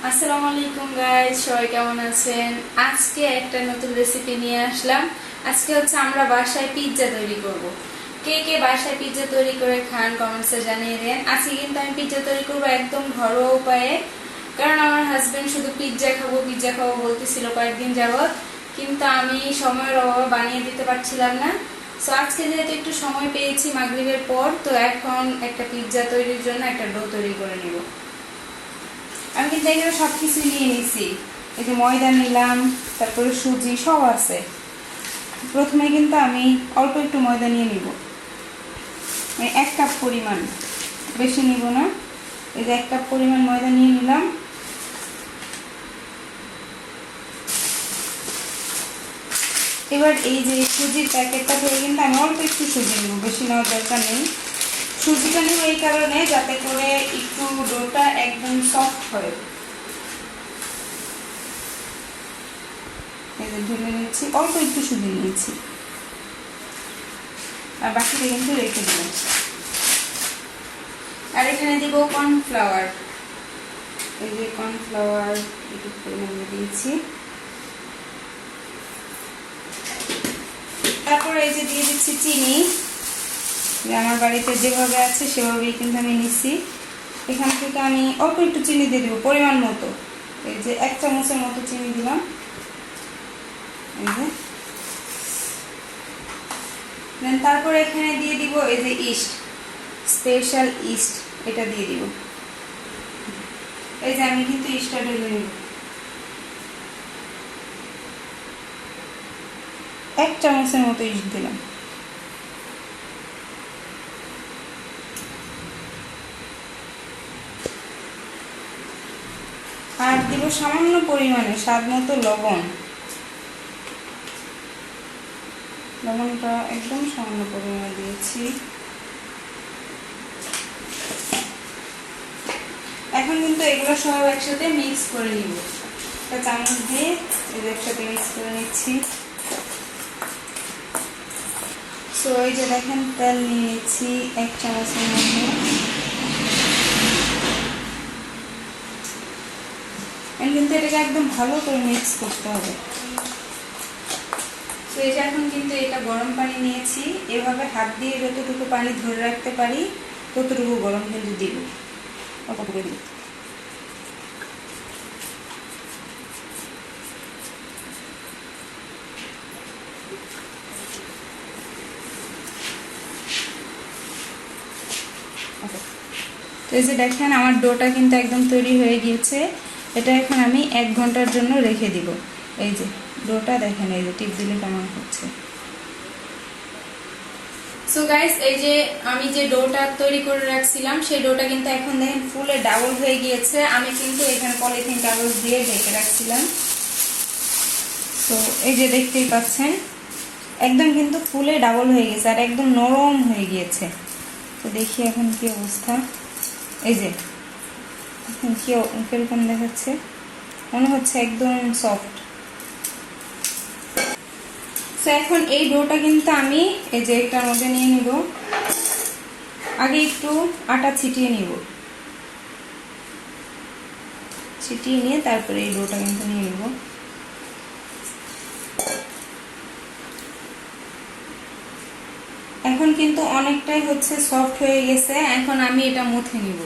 আসসালামু আলাইকুম গাইস, সবাই কেমন আছেন? আজকে একটা নতুন রেসিপি নিয়ে আসলাম। আজকে হচ্ছে আমরা বাসায় পিৎজা তৈরি করব। কে কে বাসায় পিৎজা তৈরি করে খান কমেন্টসে জানিয়ে দেন। আজকে কিন্তু আমি পিৎজা তৈরি করব একদম ঘরোয়া উপায়ে, কারণ আমার হাজবেন্ড শুধু পিৎজা খাবো বলতেছিল কয়েকদিন যাবত, কিন্তু আমি সময়ের অভাবে বানিয়ে দিতে পারছিলাম না। সো আজকে যেহেতু একটু সময় পেয়েছি মাগরিবের পর, তো এখন একটা পিৎজা তৈরির জন্য একটা ডো তৈরি করে নিব। আমি কিন্তু এখানে সবকিছু নিয়ে নিছি। এই যে ময়দা নিলাম, তারপরে সুজি সব আছে। প্রথমে কিন্তু আমি অল্প একটু ময়দা নিয়ে নিব, 1 কাপ পরিমাণ, বেশি নিব না। এই যে 1 কাপ পরিমাণ ময়দা নিয়ে নিলাম। এবার এই যে সুজির প্যাকেটটা থেকে কিন্তু আমি অল্প একটু সুজি নেব, বেশি নেওয়ার দরকার নেই। সুজিটা নেব এই কারণে যাতে করে একটু ডোটা একদম সফট হয়। ঢেলে নিচ্ছি, অল্প একটু সুজি নিয়েছি, আর বাকিটা কিন্তু রেখে দিলাম। আর এখানে দিব কর্নফ্লাওয়ার। এই যে কর্নফ্লাওয়ার একটু পরিমাণে দিয়েছি। তারপরে এই যে দিয়ে দিচ্ছি চিনি, আমার বাড়িতে যেভাবে আছে সেভাবেই কিন্তু আমি নিচ্ছি। এখান থেকে আমি অল্প একটু চিনি দিয়ে দেবো পরিমাণ মতো। এই যে 1 চামচের মতো চিনি দিলাম। এই যে তারপরে এখানে দিয়ে দিব এই যে ইস্ট, স্পেশাল ইস্ট, এটা দিয়ে দিব। এই যে আমি কিন্তু ইস্টটা ঢেলে নিব, 1 চামচের মতো ইস্ট দিলাম। আর দিব সামান্য পরিমাণে স্বাদ মতো লবণ। লবণটা একদম সামান্য পরিমাণে দিয়েছি। এখন কিন্তু এগুলো সব একসাথে মিক্স করে নিব। একটা চামচ দিয়ে এগুলো একসাথে মিক্স করে নিচ্ছি। সো এই যে দেখেন তেল নিয়েছি 1 চামচের মতো। কিন্তু এটাকে একদম ভালো করে মিক্স করতে হবে। তো এই যে এখন কিন্তু এটা গরম পানি নিয়েছি, এভাবে হাত দিয়ে যতটুকু পানি ধরে রাখতে পারি ততটুকু গরম কিন্তু দিব। তো এই যে দেখেন আমার ডোটা কিন্তু একদম তৈরি হয়ে গিয়েছে। এটা এখন আমি 1 ঘন্টার জন্য রেখে দিব। এই যে ডোটা দেখেন, এই যে টিপ দিলে কেমন হচ্ছে। সো গাইস, এই যে আমি যে ডোটা তৈরি করে রাখছিলাম সেই ডোটা কিন্তু এখন দেখেন ফুলে ডাবল হয়ে গিয়েছে। আমি কিন্তু এখানে পলিথিন কাগজ দিয়ে ঢেকে রাখছিলাম। তো এই যে দেখতেই পাচ্ছেন একদম কিন্তু ফুলে ডাবল হয়ে গেছে আর একদম নরম হয়ে গিয়েছে। তো দেখি এখন কি অবস্থা। এই যে এখন কিরকম দেখাচ্ছে, মনে হচ্ছে একদম সফট। তো এখন এই ডোটা কিন্তু আমি এই যে একটার মধ্যে নিয়ে নিব। আগে একটু আটা ছিটিয়ে নিব, ছিটিয়ে নিয়ে তারপরে এই ডোটা কিন্তু নিয়ে নিব। এখন কিন্তু অনেকটাই হচ্ছে সফট হয়ে গেছে। এখন আমি এটা মুথে নিব।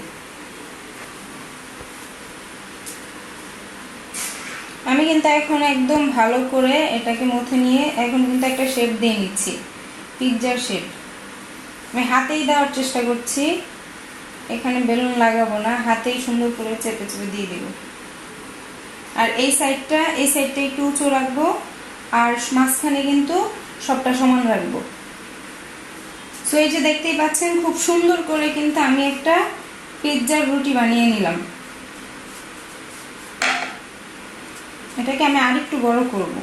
আমি কিন্তু এখন একদম ভালো করে এটাকে মুথে নিয়ে এখন কিন্তু একটা শেপ দিয়ে নিচ্ছি, পিৎজার শেপ। আমি হাতেই দেওয়ার চেষ্টা করছি, এখানে বেলুন লাগাবো না, হাতেই সুন্দর করে চেপে চেপে দিয়ে দেব। আর এই সাইডটা একটু উঁচু রাখবো, আর মাঝখানে কিন্তু সবটা সমান রাখবো। সো এই যে দেখতেই পাচ্ছেন খুব সুন্দর করে কিন্তু আমি একটা পিৎজার রুটি বানিয়ে নিলাম। এটাকে আমি আরেকটু বড় করব,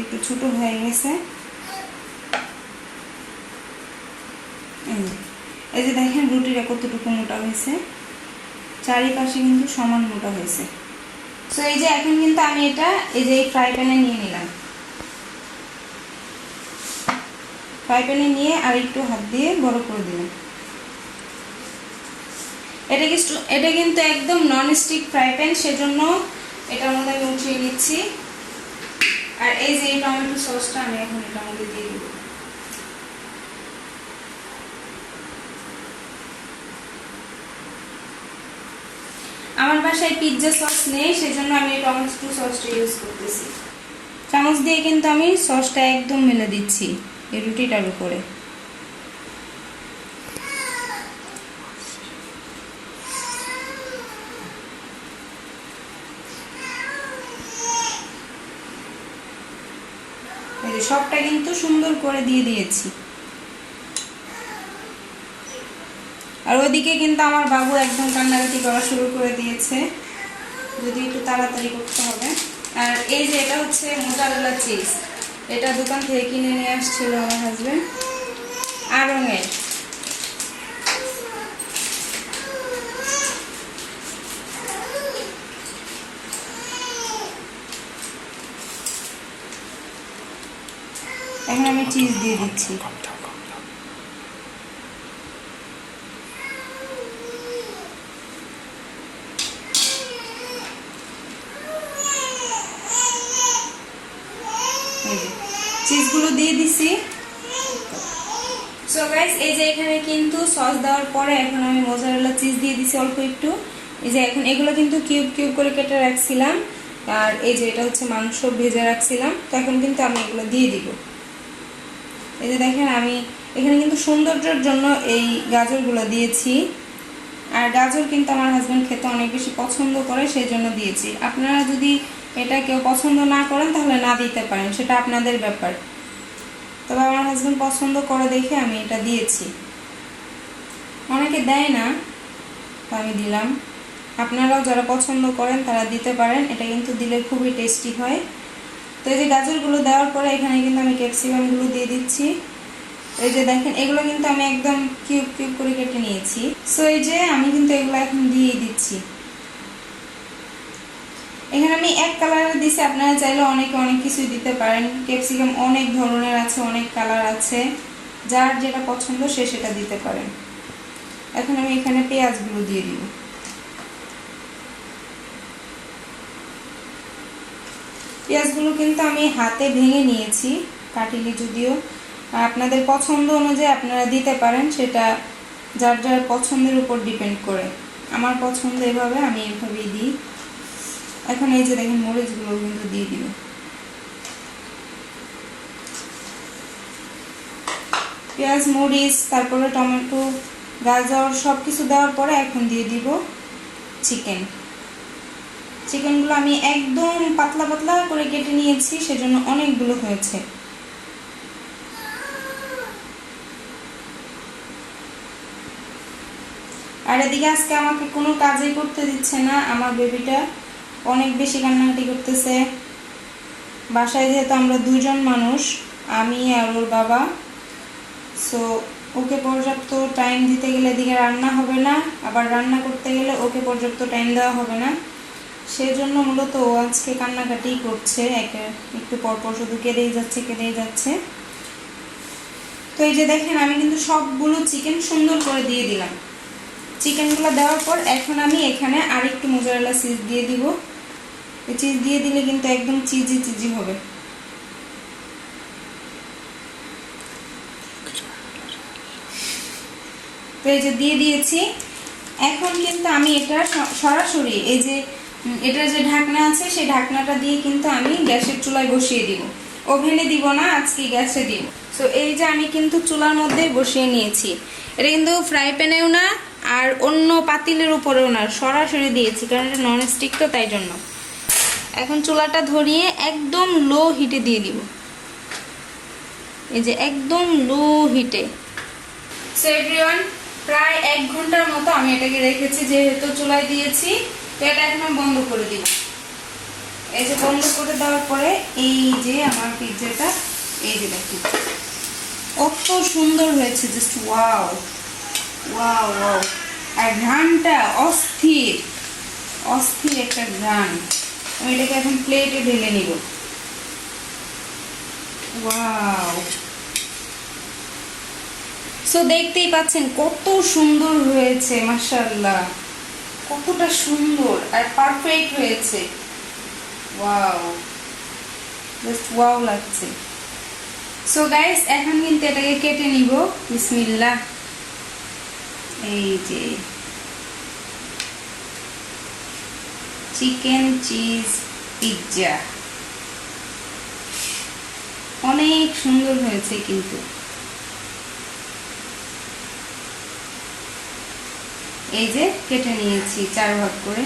একটু ছোট হয়ে গেছে। এই যে দেখেন রুটিটা কতটুকু মোটা হয়েছে, চারিপাশে কিন্তু সমান মোটা হয়েছে। তো এই যে এখন কিন্তু আমি এটা এই যে ফ্রাই প্যানে নিয়ে নিলাম। ফ্রাই প্যানে নিয়ে আর একটু হাত দিয়ে বড় করে দিলাম। এটা কিন্তু একদম নন স্টিক ফ্রাই প্যান, সেজন্য এটার মধ্যে আমি উঠিয়ে নিচ্ছি। আর এই যে টমেটো সসটা আমি এখন এটার মধ্যে দিয়ে দিব। আমার বাসায় পিৎজা সস নেই, সেজন্য আমি এই টমেটো সসটা ইউজ করতেছি। চামচ দিয়ে কিন্তু আমি সসটা একদম মেলে দিচ্ছি এই রুটিটার উপরে। এই যে সবটা কিন্তু সুন্দর করে দিয়ে দিয়েছি। আর ওইদিকে কিন্তু আমার বাবু একদম কান্নাকাটি করা শুরু করে দিয়েছে, যদি একটু তাড়াতাড়ি করতে হবে। আর এই যে এটা হচ্ছে মোজারেলা চিজ, এটা দোকান থেকে কিনে নিয়ে আসছিল আমার হাজবেন্ড, আড়ংয়ের। এখন আমি চিজ দিয়ে দিচ্ছি। চিজগুলো দিয়ে দিছি। সো গাইস, এই যে এখানে কিন্তু সস দেওয়ার পরে এখন আমি মোজারেলা চিজ দিয়ে দিছি অল্প একটু। এই যে এখন এগুলো কিন্তু কিউব কিউব করে কেটে রাখছিলাম, আর এই যে এটা হচ্ছে মাংস ভেজে রাখছিলাম, তো এখন কিন্তু আমি এগুলো দিয়ে দিব। এই যে দেখেন আমি এখানে কিন্তু সৌন্দর্যের জন্য এই গাজরগুলো দিয়েছি, আর গাজর কিন্তু আমার হাজবেন্ড খেতে অনেক বেশি পছন্দ করে, সেই জন্য দিয়েছি। আপনারা যদি এটা কেউ পছন্দ না করেন তাহলে না দিতে পারেন, সেটা আপনাদের ব্যাপার। তবে আমার হাজবেন্ড পছন্দ করে দেখে আমি এটা দিয়েছি। অনেকে দেয় না, তো আমি দিলাম। আপনারাও যারা পছন্দ করেন তারা দিতে পারেন, এটা কিন্তু দিলে খুবই টেস্টি হয়। তো এই যে গাজরগুলো দেওয়ার পরে এখানে কিন্তু আমি ক্যাপসিকামগুলো দিয়ে দিচ্ছি। এই যে দেখেন এগুলো কিন্তু আমি একদম কিউব কিউব করে কেটে নিয়েছি। সো এই যে আমি কিন্তু এগুলো এখন দিয়ে দিচ্ছি। এখানে আমি এক কালারের দিছি, আপনারা চাইলে অনেকে অনেক কিছুই দিতে পারেন। ক্যাপসিকাম অনেক ধরনের আছে, অনেক কালার আছে, যার যেটা পছন্দ সে সেটা দিতে পারেন। এখন আমি এখানে পেঁয়াজগুলো দিয়ে দিব। পেঁয়াজগুলো কিন্তু আমি হাতে ভেঙে নিয়েছি, কাটিনি যদিও। আপনাদের পছন্দ অনুযায়ী আপনারা দিতে পারেন, সেটা যার যার পছন্দের উপর ডিপেন্ড করে। আমার পছন্দ এভাবে, আমি এভাবেই দিই। এখন এই যে দেখেন মরিচগুলো কিন্তু দিয়ে দিব। পেঁয়াজ, মরিচ, তারপরে টমেটো, গাজর সবকিছু দেওয়ার পরে এখন দিয়ে দিব চিকেনগুলো আমি একদম পাতলা পাতলা করে কেটে নিয়েছি, সেজন্য অনেকগুলো হয়েছে। আর এদিকে আজকে আমাকে কোনো কাজই করতে দিচ্ছে না, আমার বেবিটা অনেক বেশি কান্নাকাটি করতেছে। বাসায় যেহেতু আমরা দুইজন মানুষ, আমি আর ওর বাবা, সো ওকে পর্যাপ্ত টাইম দিতে গেলে এদিকে রান্না হবে না, আবার রান্না করতে গেলে ওকে পর্যাপ্ত টাইম দেওয়া হবে না। সেজন্য মূলত ও আজকে কান্নাকাটি করছে, একটু পরপর শুধু কেঁদেই যাচ্ছে। তো এই যে দেখেন আমি কিন্তু সবগুলো চিকেন সুন্দর করে দিয়ে দিলাম। চিকেনগুলো দেওয়ার পর এখন আমি এখানে আরেকটু মোজারেলা চিজ দিয়ে দিব। এই চিজ দিয়ে দিলে কিন্তু একদম চিজি হবে। তো এই যে দিয়ে দিয়েছি। এখন কিন্তু আমি এটা সরাসরি এই যে এটার যে ঢাকনা আছে সেই ঢাকনাটা দিয়ে কিন্তু আমি গ্যাসের চুলায় বসিয়ে দিব। ওভেনে দিব না, আজকে গ্যাসে দিব। তো এই যে আমি কিন্তু চুলার মধ্যে বসিয়ে নিয়েছি। এটা কিন্তু ফ্রাই প্যানেও না আর অন্য পাতিলের উপরেও না, সরাসরি দিয়েছি, কারণ এটা নন স্টিক তো, তাই জন্য। এখন চুলাটা ধরিয়ে একদম লো হিটে দিয়ে দিব। এই যে একদম লো হিটে। সো এভরিওয়ান, প্রায় 1 ঘন্টার মতো আমি এটাকে রেখেছি, যেহেতু চুলায় দিয়েছি। তো এটা এখন আমি বন্ধ করে দিব। এই যে বন্ধ করে দেওয়ার পরে এই যে আমার পিৎজাটা, এই যে দেখুন কত সুন্দর হয়েছে, জাস্ট ওয়াও ওয়াও ওয়াও। আর ঘ্রাণটা অস্থির একটা ঘ্রাণ। আমি এটাকে এখন প্লেটে ঢেলে নিব। ওয়াও। সো দেখতেই পাচ্ছেন কত সুন্দর হয়েছে, মাশাআল্লাহ। কতটা সুন্দর আর পারফেক্ট হয়েছে। ওয়াও, জাস্ট ওয়াও লাগছে। সো গাইস, এখন কিন্তু এটাকে কেটে নিব। বিসমিল্লাহ। এই যে চিকেন চিজ পিৎজা, অনেক সুন্দর হয়েছে কিন্তু। এই যে কেটে নিয়েছি 4 ভাগ করে।